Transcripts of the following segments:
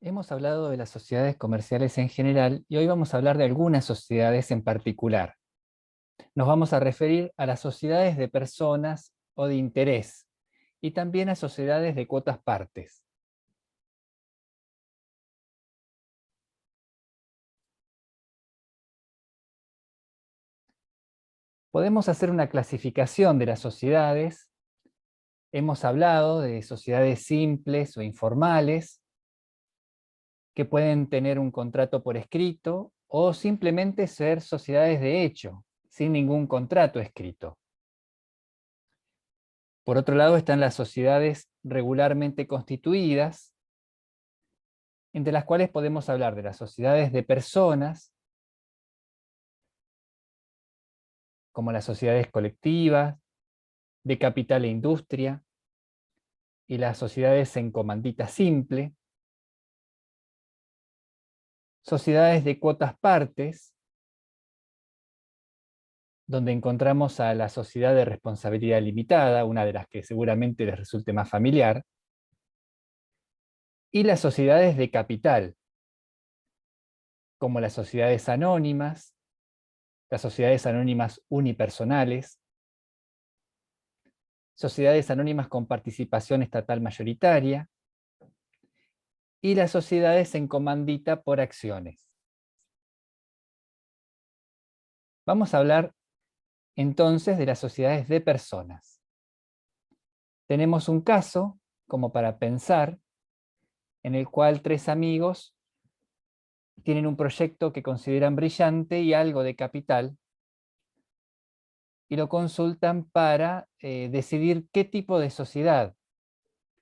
Hemos hablado de las sociedades comerciales en general y hoy vamos a hablar de algunas sociedades en particular. Nos vamos a referir a las sociedades de personas o de interés y también a sociedades de cuotas partes. Podemos hacer una clasificación de las sociedades. Hemos hablado de sociedades simples o informales que pueden tener un contrato por escrito o simplemente ser sociedades de hecho, sin ningún contrato escrito. Por otro lado están las sociedades regularmente constituidas, entre las cuales podemos hablar de las sociedades de personas, como las sociedades colectivas, de capital e industria, y las sociedades en comandita simple, sociedades de cuotas partes, donde encontramos a la sociedad de responsabilidad limitada, una de las que seguramente les resulte más familiar, y las sociedades de capital, como las sociedades anónimas, las sociedades anónimas unipersonales, sociedades anónimas con participación estatal mayoritaria, y las sociedades en comandita por acciones. Vamos a hablar entonces de las sociedades de personas. Tenemos un caso, como para pensar, en el cual tres amigos tienen un proyecto que consideran brillante y algo de capital, y lo consultan para decidir qué tipo de sociedad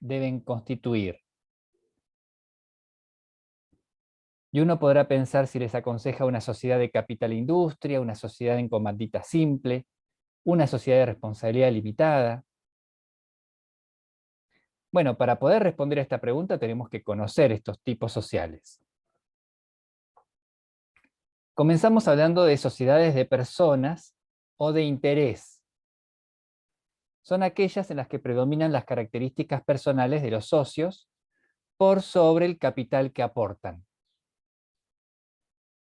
deben constituir. Y uno podrá pensar si les aconseja una sociedad de capital e industria, una sociedad en comandita simple, una sociedad de responsabilidad limitada. Bueno, para poder responder a esta pregunta tenemos que conocer estos tipos sociales. Comenzamos hablando de sociedades de personas o de interés. Son aquellas en las que predominan las características personales de los socios por sobre el capital que aportan.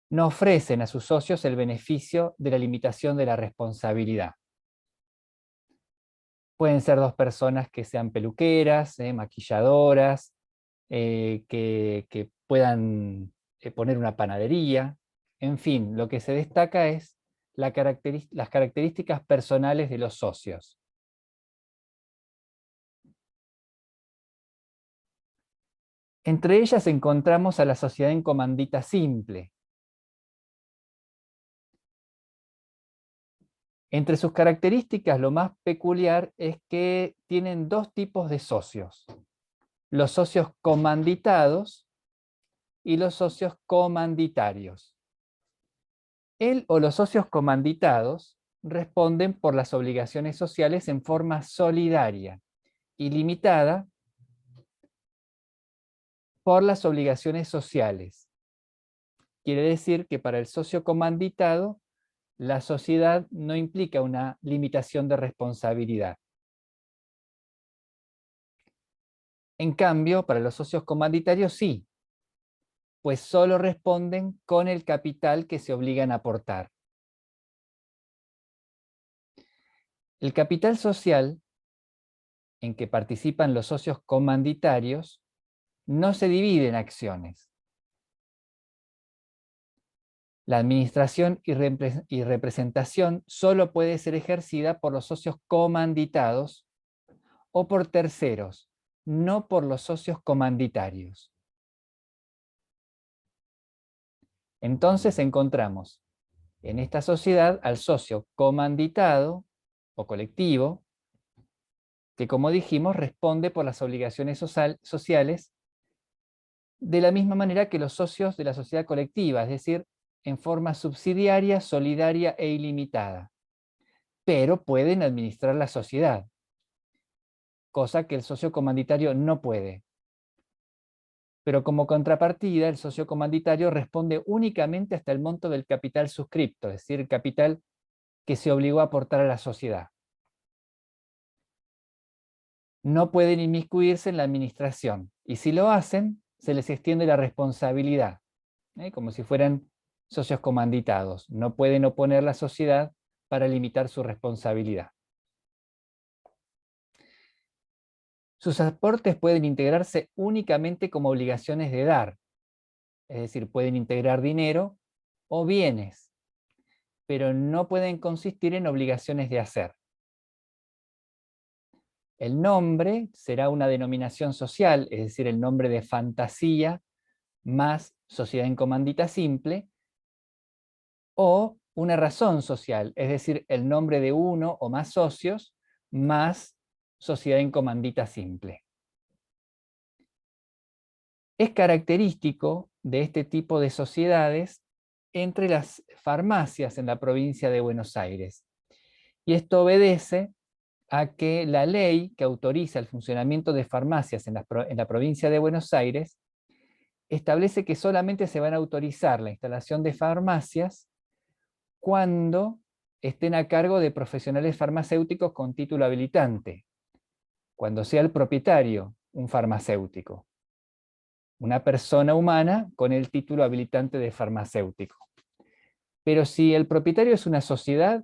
No ofrecen a sus socios el beneficio de la limitación de la responsabilidad. Pueden ser dos personas que sean peluqueras, maquilladoras, que puedan poner una panadería. En fin, lo que se destaca es las características personales de los socios. Entre ellas encontramos a la sociedad en comandita simple. Entre sus características, lo más peculiar es que tienen dos tipos de socios: los socios comanditados y los socios comanditarios. Él o los socios comanditados responden por las obligaciones sociales en forma solidaria y limitada por las obligaciones sociales. Quiere decir que para el socio comanditado, la sociedad no implica una limitación de responsabilidad. En cambio, para los socios comanditarios sí, pues solo responden con el capital que se obligan a aportar. El capital social en que participan los socios comanditarios no se divide en acciones. La administración y representación solo puede ser ejercida por los socios comanditados o por terceros, no por los socios comanditarios. Entonces encontramos en esta sociedad al socio comanditado o colectivo, que, como dijimos, responde por las obligaciones sociales de la misma manera que los socios de la sociedad colectiva, es decir, en forma subsidiaria, solidaria e ilimitada. Pero pueden administrar la sociedad, cosa que el socio comanditario no puede. Pero como contrapartida, el socio comanditario responde únicamente hasta el monto del capital suscripto, es decir, el capital que se obligó a aportar a la sociedad. No pueden inmiscuirse en la administración, y si lo hacen, se les extiende la responsabilidad, como si fueran socios comanditados. No pueden oponer la sociedad para limitar su responsabilidad. Sus aportes pueden integrarse únicamente como obligaciones de dar, es decir, pueden integrar dinero o bienes, pero no pueden consistir en obligaciones de hacer. El nombre será una denominación social, es decir, el nombre de fantasía más sociedad en comandita simple, o una razón social, es decir, el nombre de uno o más socios más sociedad en comandita simple. Es característico de este tipo de sociedades entre las farmacias en la provincia de Buenos Aires. Y esto obedece a que la ley que autoriza el funcionamiento de farmacias en la provincia de Buenos Aires establece que solamente se van a autorizar la instalación de farmacias cuando estén a cargo de profesionales farmacéuticos con título habilitante, cuando sea el propietario un farmacéutico, una persona humana con el título habilitante de farmacéutico. Pero si el propietario es una sociedad,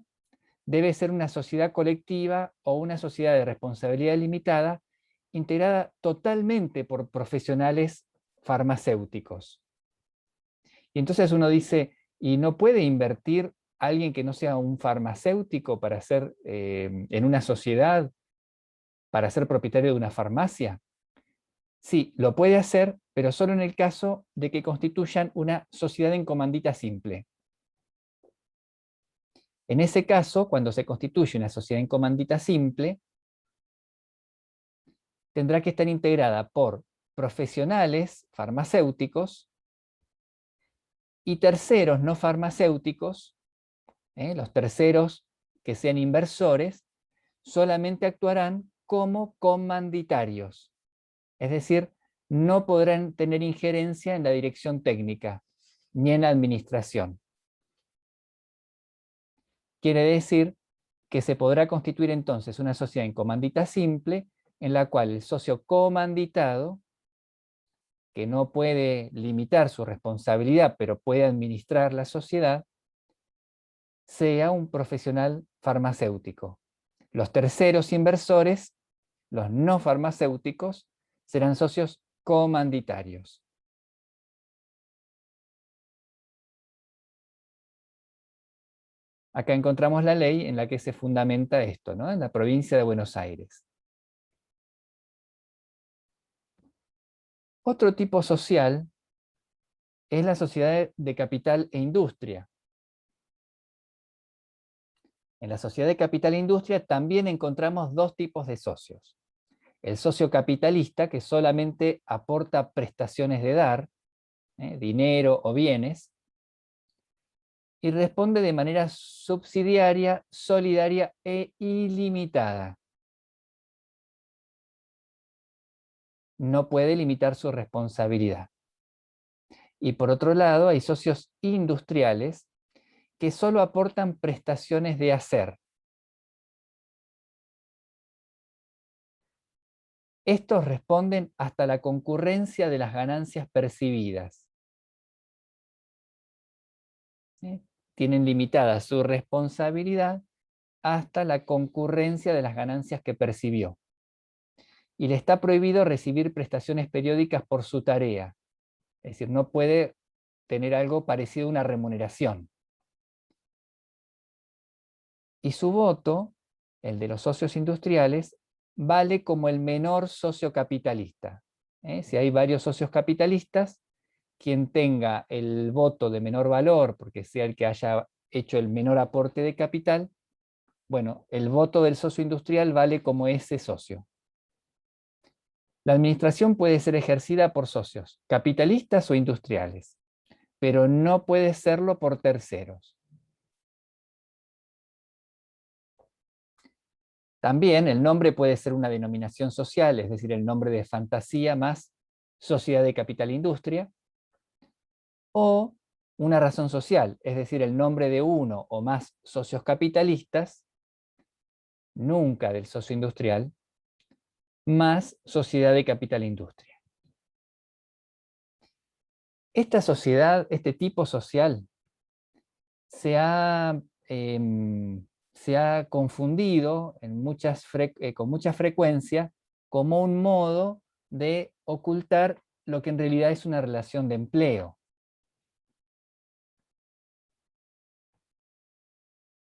debe ser una sociedad colectiva o una sociedad de responsabilidad limitada, integrada totalmente por profesionales farmacéuticos. Y entonces uno dice, ¿y no puede invertir alguien que no sea un farmacéutico para ser en una sociedad, para ser propietario de una farmacia? Sí, lo puede hacer, pero solo en el caso de que constituyan una sociedad en comandita simple. En ese caso, cuando se constituye una sociedad en comandita simple, tendrá que estar integrada por profesionales farmacéuticos y terceros no farmacéuticos. Los terceros que sean inversores solamente actuarán como comanditarios, es decir, no podrán tener injerencia en la dirección técnica ni en la administración. Quiere decir que se podrá constituir entonces una sociedad en comandita simple en la cual el socio comanditado, que no puede limitar su responsabilidad, pero puede administrar la sociedad, sea un profesional farmacéutico. Los terceros inversores, los no farmacéuticos, serán socios comanditarios. Acá encontramos la ley en la que se fundamenta esto, ¿no? En la provincia de Buenos Aires. Otro tipo social es la sociedad de capital e industria. En la sociedad de capital e industria también encontramos dos tipos de socios. El socio capitalista, que solamente aporta prestaciones de dar, dinero o bienes, y responde de manera subsidiaria, solidaria e ilimitada. No puede limitar su responsabilidad. Y por otro lado, hay socios industriales que solo aportan prestaciones de hacer. Estos responden hasta la concurrencia de las ganancias percibidas. Tienen limitada su responsabilidad hasta la concurrencia de las ganancias que percibió. Y le está prohibido recibir prestaciones periódicas por su tarea. Es decir, no puede tener algo parecido a una remuneración. Y su voto, el de los socios industriales, vale como el menor socio capitalista. Si hay varios socios capitalistas, quien tenga el voto de menor valor, porque sea el que haya hecho el menor aporte de capital, bueno, el voto del socio industrial vale como ese socio. La administración puede ser ejercida por socios capitalistas o industriales, pero no puede serlo por terceros. También el nombre puede ser una denominación social, es decir, el nombre de fantasía más sociedad de capital e industria, o una razón social, es decir, el nombre de uno o más socios capitalistas, nunca del socio industrial, más sociedad de capital e industria. Esta sociedad, este tipo social, se ha, se ha confundido con mucha frecuencia como un modo de ocultar lo que en realidad es una relación de empleo.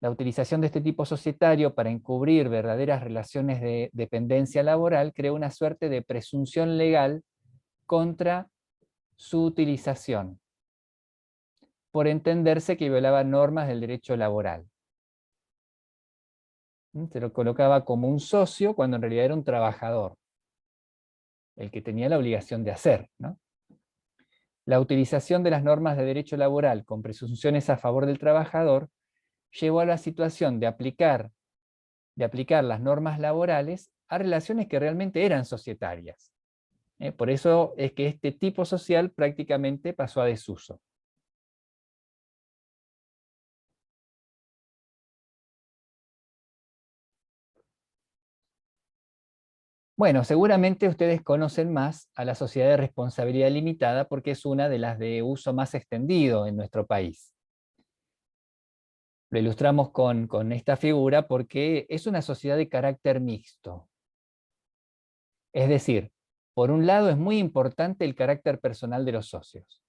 La utilización de este tipo societario para encubrir verdaderas relaciones de dependencia laboral crea una suerte de presunción legal contra su utilización, por entenderse que violaba normas del derecho laboral. Se lo colocaba como un socio cuando en realidad era un trabajador, el que tenía la obligación de hacer, ¿no? La utilización de las normas de derecho laboral con presunciones a favor del trabajador llevó a la situación de aplicar las normas laborales a relaciones que realmente eran societarias. Por eso es que este tipo social prácticamente pasó a desuso. Bueno, seguramente ustedes conocen más a la sociedad de responsabilidad limitada porque es una de las de uso más extendido en nuestro país. Lo ilustramos con esta figura porque es una sociedad de carácter mixto. Es decir, por un lado es muy importante el carácter personal de los socios.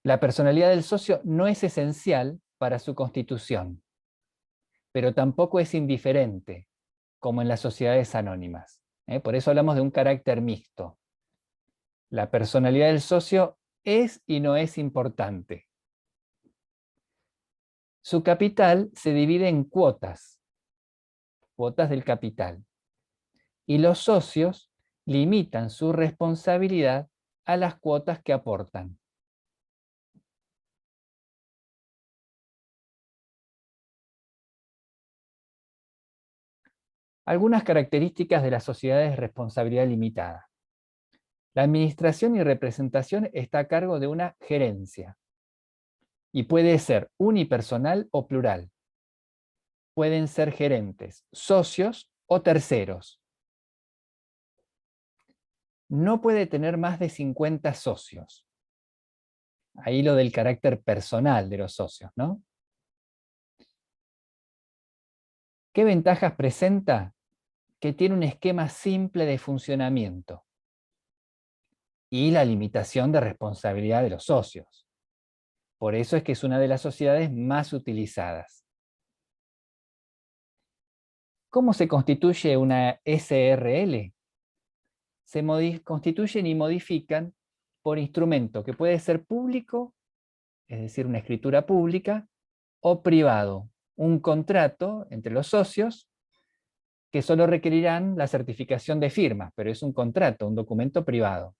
La personalidad del socio no es esencial para su constitución, pero tampoco es indiferente, como en las sociedades anónimas. Por eso hablamos de un carácter mixto. La personalidad del socio es y no es importante. Su capital se divide en cuotas del capital, y los socios limitan su responsabilidad a las cuotas que aportan. Algunas características de las sociedades de responsabilidad limitada. La administración y representación está a cargo de una gerencia y puede ser unipersonal o plural. Pueden ser gerentes, socios o terceros. No puede tener más de 50 socios. Ahí lo del carácter personal de los socios, ¿no? ¿Qué ventajas presenta? Que tiene un esquema simple de funcionamiento y la limitación de responsabilidad de los socios. Por eso es que es una de las sociedades más utilizadas. ¿Cómo se constituye una SRL? Se constituyen y modifican por instrumento que puede ser público, es decir, una escritura pública, o privado, un contrato entre los socios que solo requerirán la certificación de firmas, pero es un contrato, un documento privado.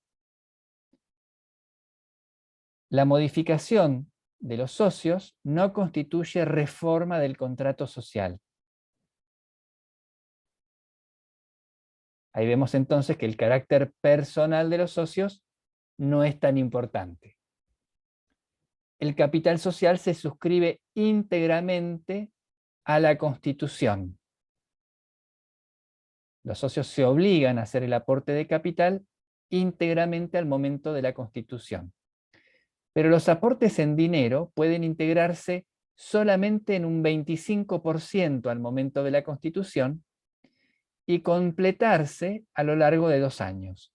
La modificación de los socios no constituye reforma del contrato social. Ahí vemos entonces que el carácter personal de los socios no es tan importante. El capital social se suscribe íntegramente a la Constitución. Los socios se obligan a hacer el aporte de capital íntegramente al momento de la Constitución. Pero los aportes en dinero pueden integrarse solamente en un 25% al momento de la Constitución y completarse a lo largo de 2 años.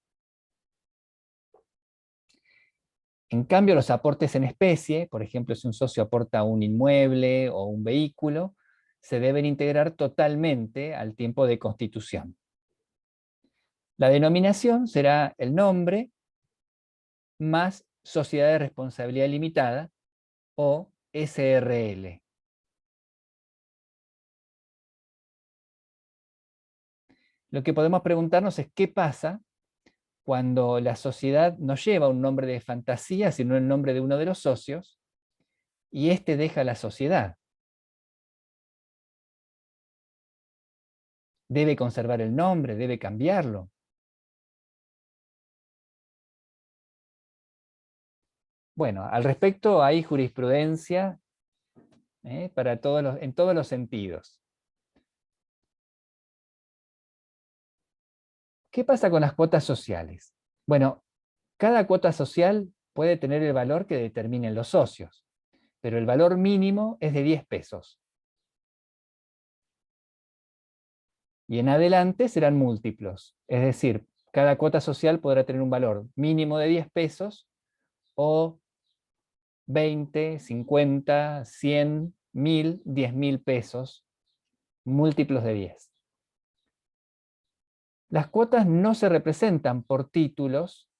En cambio, los aportes en especie, por ejemplo, si un socio aporta un inmueble o un vehículo, se deben integrar totalmente al tiempo de constitución. La denominación será el nombre más sociedad de responsabilidad limitada o SRL. Lo que podemos preguntarnos es qué pasa cuando la sociedad no lleva un nombre de fantasía, sino el nombre de uno de los socios, y éste deja la sociedad. ¿Debe conservar el nombre? ¿Debe cambiarlo? Bueno, al respecto hay jurisprudencia para en todos los sentidos. ¿Qué pasa con las cuotas sociales? Bueno, Cada cuota social puede tener el valor que determinen los socios, pero el valor mínimo es de 10 pesos. Y en adelante serán múltiplos, es decir, cada cuota social podrá tener un valor mínimo de 10 pesos o 20, 50, 100, 1000, 10.000 pesos, múltiplos de 10. Las cuotas no se representan por títulos,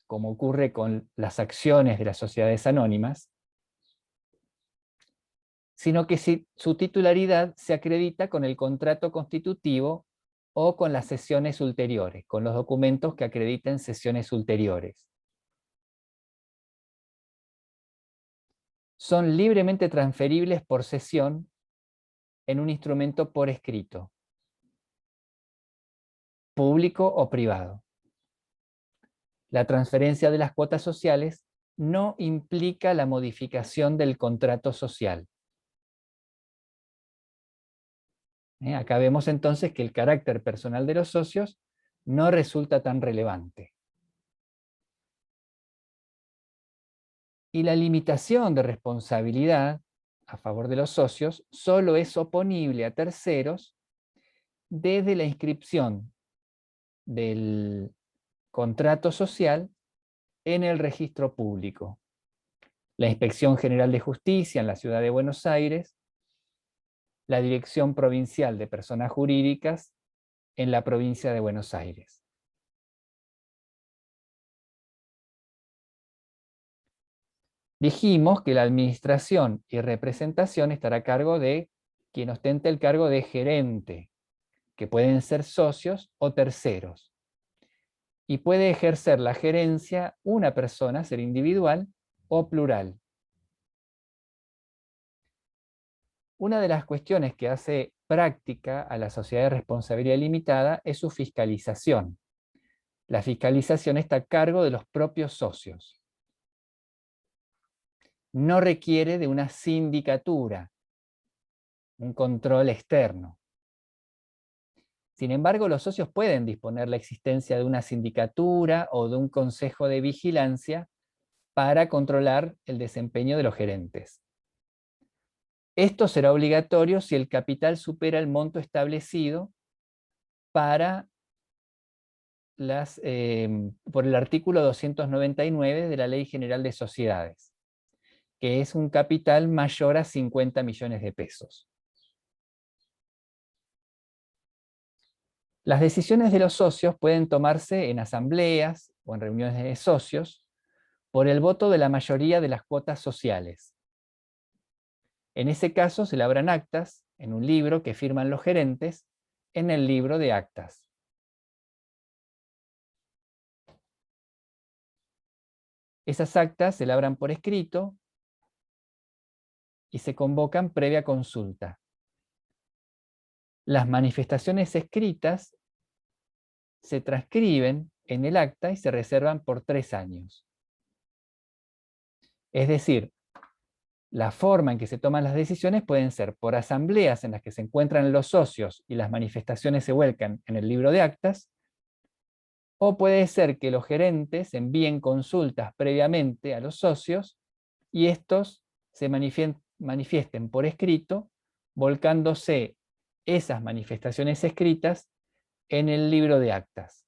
como ocurre con las acciones de las sociedades anónimas, sino que su titularidad se acredita con el contrato constitutivo o con las sesiones ulteriores, con los documentos que acrediten sesiones ulteriores. Son libremente transferibles por sesión en un instrumento por escrito, público o privado. La transferencia de las cuotas sociales no implica la modificación del contrato social. Acá vemos entonces que el carácter personal de los socios no resulta tan relevante. Y la limitación de responsabilidad a favor de los socios solo es oponible a terceros desde la inscripción del contrato social en el registro público. La Inspección General de Justicia en la Ciudad de Buenos Aires, la Dirección Provincial de Personas Jurídicas en la provincia de Buenos Aires. Dijimos que la administración y representación estará a cargo de quien ostente el cargo de gerente, que pueden ser socios o terceros. Y puede ejercer la gerencia una persona, ser individual o plural. Una de las cuestiones que hace práctica a la sociedad de responsabilidad limitada es su fiscalización. La fiscalización está a cargo de los propios socios. No requiere de una sindicatura, un control externo. Sin embargo, los socios pueden disponer la existencia de una sindicatura o de un consejo de vigilancia para controlar el desempeño de los gerentes. Esto será obligatorio si el capital supera el monto establecido para por el artículo 299 de la Ley General de Sociedades, que es un capital mayor a 50 millones de pesos. Las decisiones de los socios pueden tomarse en asambleas o en reuniones de socios por el voto de la mayoría de las cuotas sociales. En ese caso se labran actas en un libro que firman los gerentes en el libro de actas. Esas actas se labran por escrito y se convocan previa consulta. Las manifestaciones escritas se transcriben en el acta y se reservan por 3 años. Es decir, la forma en que se toman las decisiones pueden ser por asambleas en las que se encuentran los socios y las manifestaciones se vuelcan en el libro de actas, o puede ser que los gerentes envíen consultas previamente a los socios y estos se manifiesten por escrito, volcándose esas manifestaciones escritas en el libro de actas.